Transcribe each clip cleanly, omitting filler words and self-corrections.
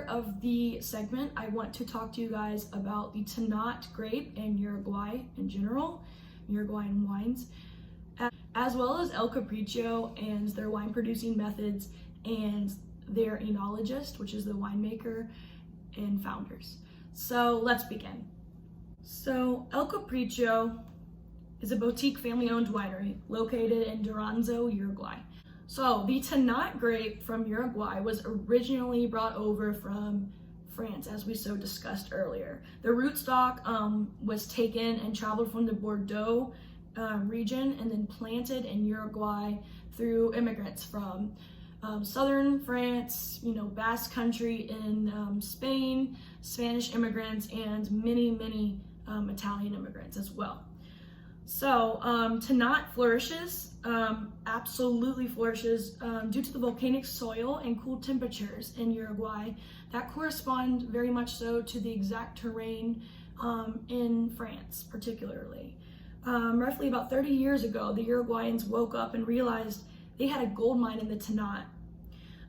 of the segment, I want to talk to you guys about the Tannat grape and Uruguay in general, Uruguayan wines, as well as El Capricho and their wine producing methods and their enologist, which is the winemaker and founders. So let's begin. So El Capricho is a boutique family-owned winery located in Duranzo, Uruguay. So the Tannat grape from Uruguay was originally brought over from France, as we so discussed earlier. The rootstock was taken and traveled from the Bordeaux region and then planted in Uruguay through immigrants from southern France, Basque Country in Spain, Spanish immigrants, and many Italian immigrants as well. So Tannat flourishes, absolutely flourishes due to the volcanic soil and cool temperatures in Uruguay that correspond very much so to the exact terrain in France particularly. Roughly about 30 years ago, the Uruguayans woke up and realized they had a gold mine in the Tannat,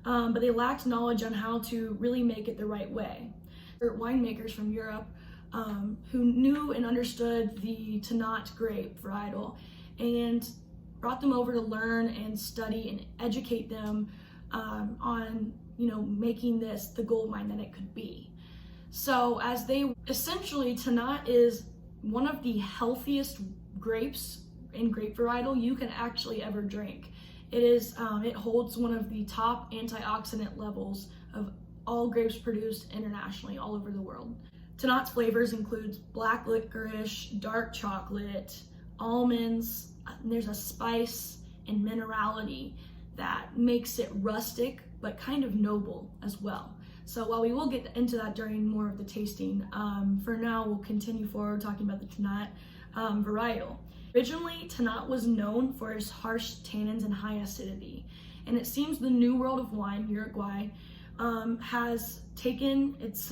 but they lacked knowledge on how to really make it the right way. Winemakers from Europe who knew and understood the Tannat grape varietal and brought them over to learn and study and educate them on making this the gold mine that it could be. So essentially Tannat is one of the healthiest grapes in grape varietal you can actually ever drink. It holds one of the top antioxidant levels of all grapes produced internationally all over the world. Tannat's flavors includes black licorice, dark chocolate, almonds, and there's a spice and minerality that makes it rustic but kind of noble as well. So while we will get into that during more of the tasting, for now we'll continue forward talking about the Tannat varietal. Originally, Tannat was known for its harsh tannins and high acidity, and it seems the New World of Wine, Uruguay, has taken its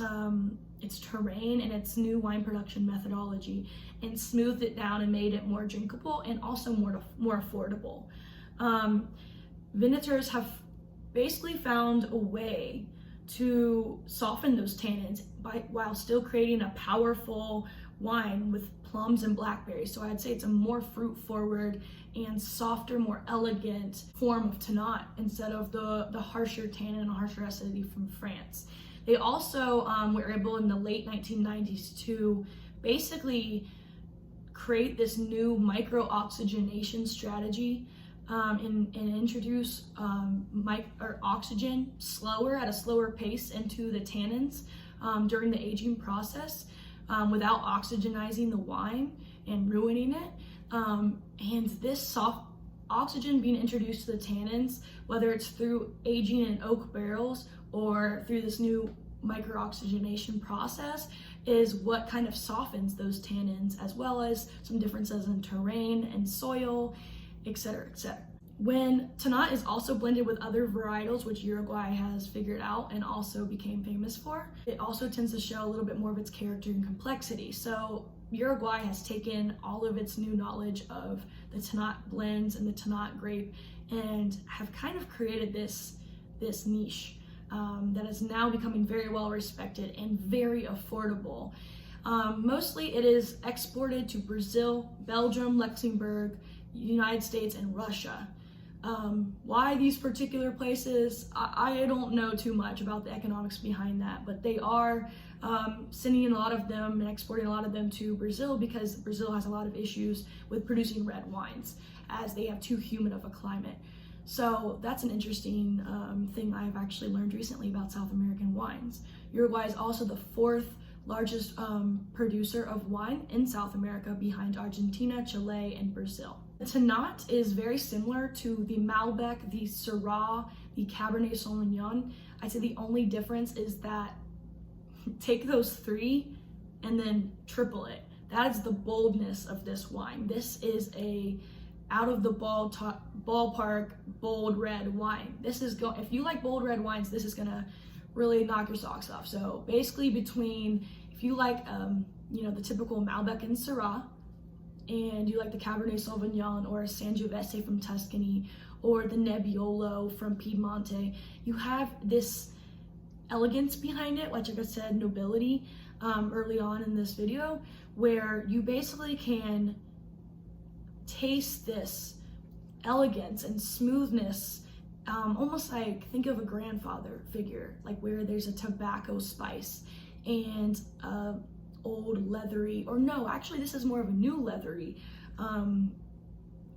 terrain and its new wine production methodology and smoothed it down and made it more drinkable and also more affordable. Vinators have basically found a way to soften those tannins while still creating a powerful wine with plums and blackberries. So I'd say it's a more fruit forward and softer, more elegant form of Tannat instead of the harsher tannin and harsher acidity from France. They also were able in the late 1990s to basically create this new micro-oxygenation strategy and introduce oxygen at a slower pace into the tannins during the aging process without oxygenizing the wine and ruining it. And this soft oxygen being introduced to the tannins, whether it's through aging in oak barrels or through this new micro-oxygenation process, is what kind of softens those tannins, as well as some differences in terrain and soil, etc., etc. When Tannat is also blended with other varietals, which Uruguay has figured out and also became famous for, it also tends to show a little bit more of its character and complexity. So Uruguay has taken all of its new knowledge of the Tannat blends and the Tannat grape and have kind of created this niche that is now becoming very well respected and very affordable. Mostly it is exported to Brazil, Belgium, Luxembourg, United States, and Russia. Why these particular places, I don't know too much about the economics behind that, but they are sending a lot of them and exporting a lot of them to Brazil because Brazil has a lot of issues with producing red wines as they have too humid of a climate. So that's an interesting thing I've actually learned recently about South American wines. Uruguay is also the fourth largest producer of wine in South America behind Argentina, Chile, and Brazil. The Tannat is very similar to the Malbec, the Syrah, the Cabernet Sauvignon. I'd say the only difference is that take those three and then triple it. That is the boldness of this wine. This is a out of the ballpark bold red wine. This is if you like bold red wines, this is gonna really knock your socks off. So basically if you like the typical Malbec and Syrah, and you like the Cabernet Sauvignon or Sangiovese from Tuscany or the Nebbiolo from Piedmonte, you have this elegance behind it, like I said, nobility, early on in this video, where you basically can taste this elegance and smoothness, almost like, think of a grandfather figure, like where there's a tobacco spice and old leathery, or no, actually this is more of a new leathery,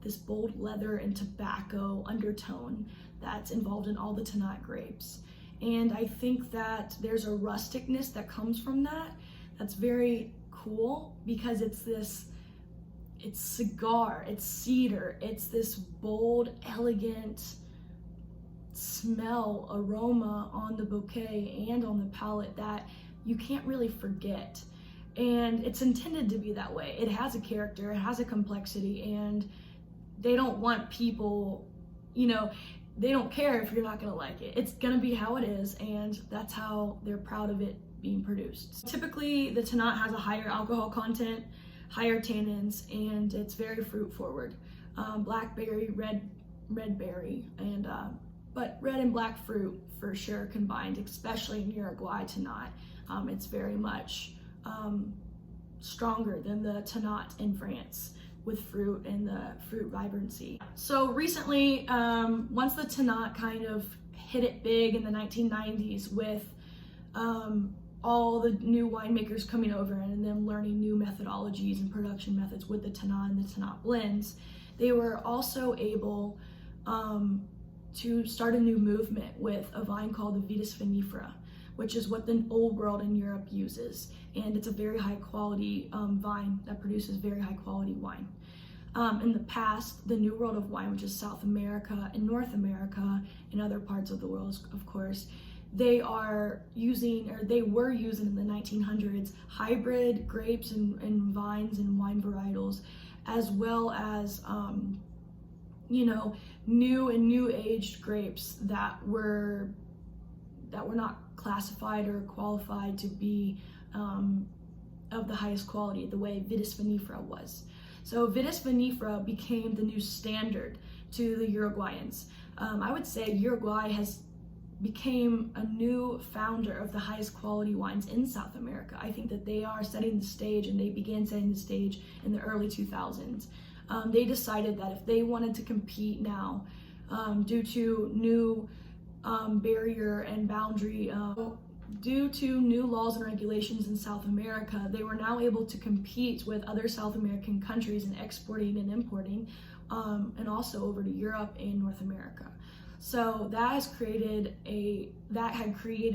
this bold leather and tobacco undertone that's involved in all the Tannat grapes. And I think that there's a rusticness that comes from that that's very cool, because it's cigar, it's cedar, it's this bold, elegant smell, aroma on the bouquet and on the palate that you can't really forget. And it's intended to be that way. It has a character, it has a complexity, and they don't want people, they don't care if you're not gonna like it. It's gonna be how it is, and that's how they're proud of it being produced. Typically, the Tannat has a higher alcohol content, higher tannins, and it's very fruit forward. Blackberry, red berry, and but red and black fruit for sure combined, especially in Uruguay Tannat. It's very much stronger than the Tannat in France, with fruit and the fruit vibrancy. So recently, once the Tannat kind of hit it big in the 1990s with all the new winemakers coming over and them learning new methodologies and production methods with the Tannat and the Tannat blends, they were also able to start a new movement with a vine called the Vitis vinifera, which is what the old world in Europe uses. And it's a very high quality vine that produces very high quality wine. In the past, the New World of Wine, which is South America and North America and other parts of the world, of course, they were using in the 1900s hybrid grapes and vines and wine varietals, as well as new aged grapes that were not classified or qualified to be of the highest quality, the way Vitis vinifera was. So Vitis vinifera became the new standard to the Uruguayans. I would say Uruguay has became a new founder of the highest quality wines in South America. I think that they are setting the stage, and they began setting the stage in the early 2000s. They decided that if they wanted to compete now, due to new barrier and boundary, due to new laws and regulations in South America, they were now able to compete with other South American countries in exporting and importing, and also over to Europe and North America. So that had created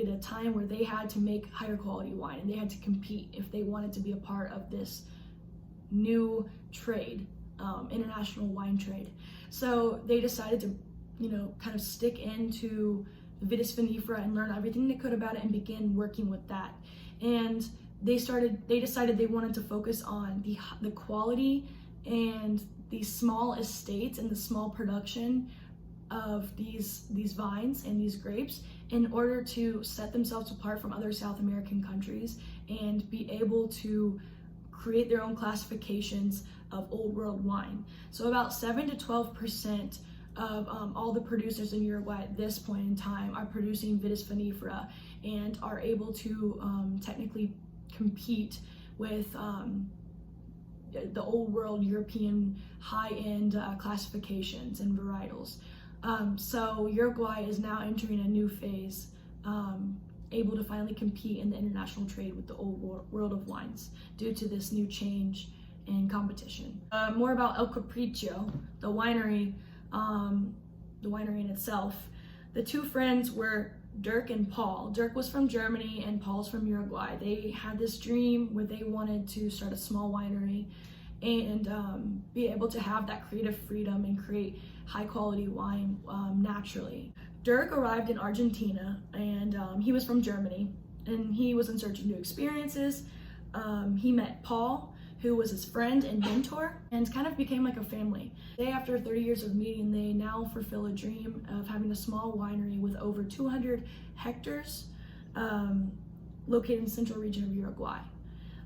a time where they had to make higher quality wine, and they had to compete if they wanted to be a part of this new trade, international wine trade. So they decided to, kind of stick into the Vitis vinifera and learn everything they could about it and begin working with that. And they decided they wanted to focus on the quality and the small estates and the small production of these vines and these grapes in order to set themselves apart from other South American countries and be able to create their own classifications of old world wine. So about 7 to 12% of all the producers in Uruguay at this point in time are producing Vitis vinifera and are able to technically compete with the old world European high-end classifications and varietals. So Uruguay is now entering a new phase, able to finally compete in the international trade with the old world of wines due to this new change in competition. More about El Capricho, the winery in itself. The two friends were Dirk and Paul. Dirk was from Germany and Paul's from Uruguay. They had this dream where they wanted to start a small winery and be able to have that creative freedom and create high quality wine naturally. Dirk arrived in Argentina, and he was from Germany, and he was in search of new experiences. He met Paul, who was his friend and mentor, and kind of became like a family. After 30 years of meeting, they now fulfill a dream of having a small winery with over 200 hectares located in the central region of Uruguay.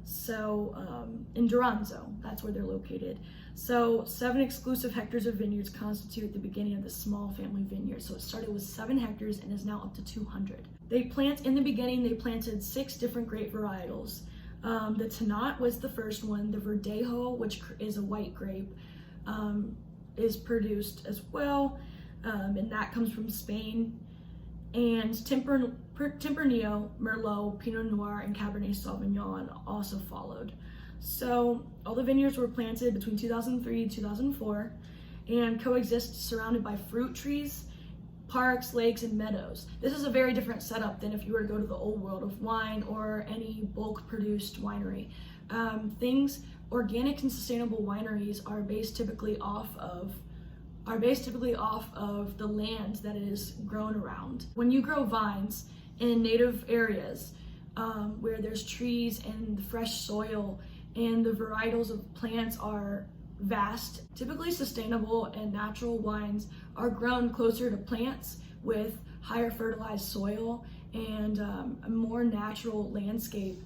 So in Duranzo, that's where they're located. So 7 exclusive hectares of vineyards constitute the beginning of the small family vineyard. So it started with 7 hectares and is now up to 200. In the beginning, they planted 6 different grape varietals. The Tannat was the first one. The Verdejo, which is a white grape, is produced as well, and that comes from Spain. And Tempranillo, Merlot, Pinot Noir, and Cabernet Sauvignon also followed. So all the vineyards were planted between 2003 and 2004 and coexist surrounded by fruit trees, parks, lakes, and meadows. This is a very different setup than if you were to go to the old world of wine or any bulk produced winery. Organic and sustainable wineries are based typically off of the land that it is grown around. When you grow vines in native areas where there's trees and fresh soil and the varietals of plants are vast, typically sustainable and natural wines are grown closer to plants with higher fertilized soil and a more natural landscape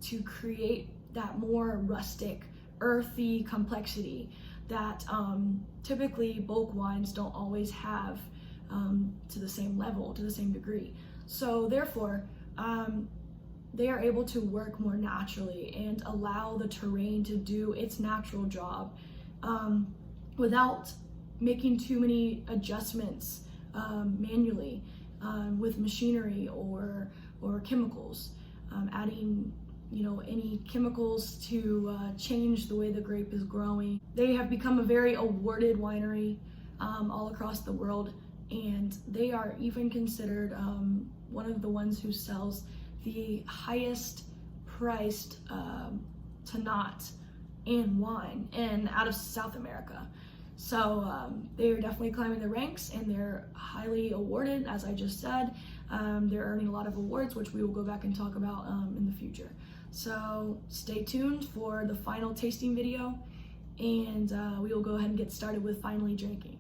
to create that more rustic, earthy complexity that typically bulk wines don't always have to the same level, to the same degree. So therefore, they are able to work more naturally and allow the terrain to do its natural job without making too many adjustments manually with machinery or chemicals, adding any chemicals to change the way the grape is growing. They have become a very awarded winery all across the world, and they are even considered one of the ones who sells the highest priced Tannat and wine out of South America. So they are definitely climbing the ranks, and they're highly awarded, as I just said. They're earning a lot of awards, which we will go back and talk about in the future. So stay tuned for the final tasting video, and we will go ahead and get started with finally drinking.